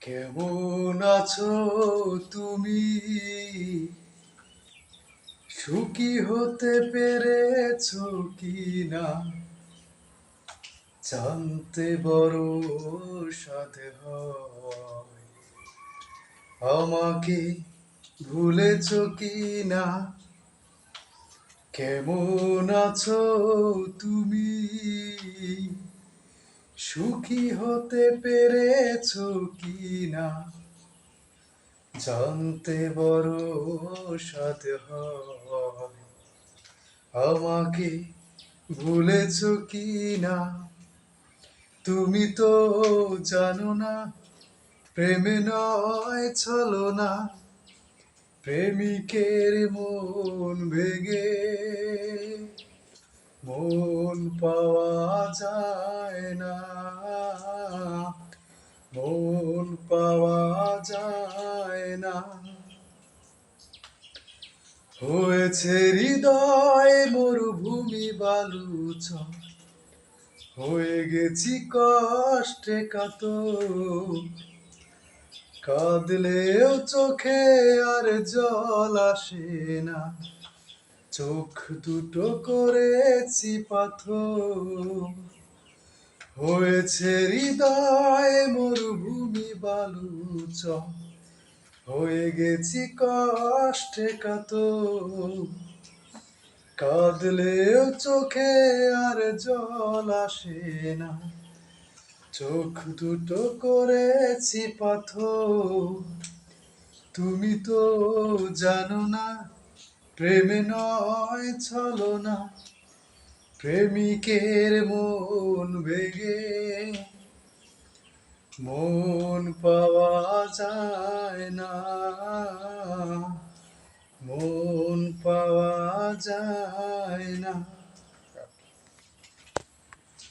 কেমন আছো তুমি? সুখী হতে পেরেছো কিনা জানতে বড় সাধে হয়। আমাকে ভুলেছো কিনা? কেমন আছো তুমি? সুখী হতে পেরেছো কিনা জানতে বড় সাধে হয়। আমাকে ভুলেছো কিনা? তুমি তো জানো না, প্রেমে নয় ছলনা, প্রেমিকের মন ভেঙে মন পাওয়া যায় না, মন পাওয়া যায় না। হয়েছে হৃদয় মরুভূমি বালুচর, হয়ে গেছি কষ্টে কাতর। কাঁদলেও চোখে আর জল আসে না, চোখ দুটো করেছি পাথর। হয়েছে হৃদয় মরুভূমি বালুচর, হয়ে গেছি কষ্টে কাতর। কাঁদলেও চোখে আর জল আসে না, চোখ দুটো করেছি পাথর। তুমি তো জানো না, প্রেমে নয় ছলনা, প্রেমিকের মন ভেঙে মন পাওয়া যায় না, মন পাওয়া যায় না।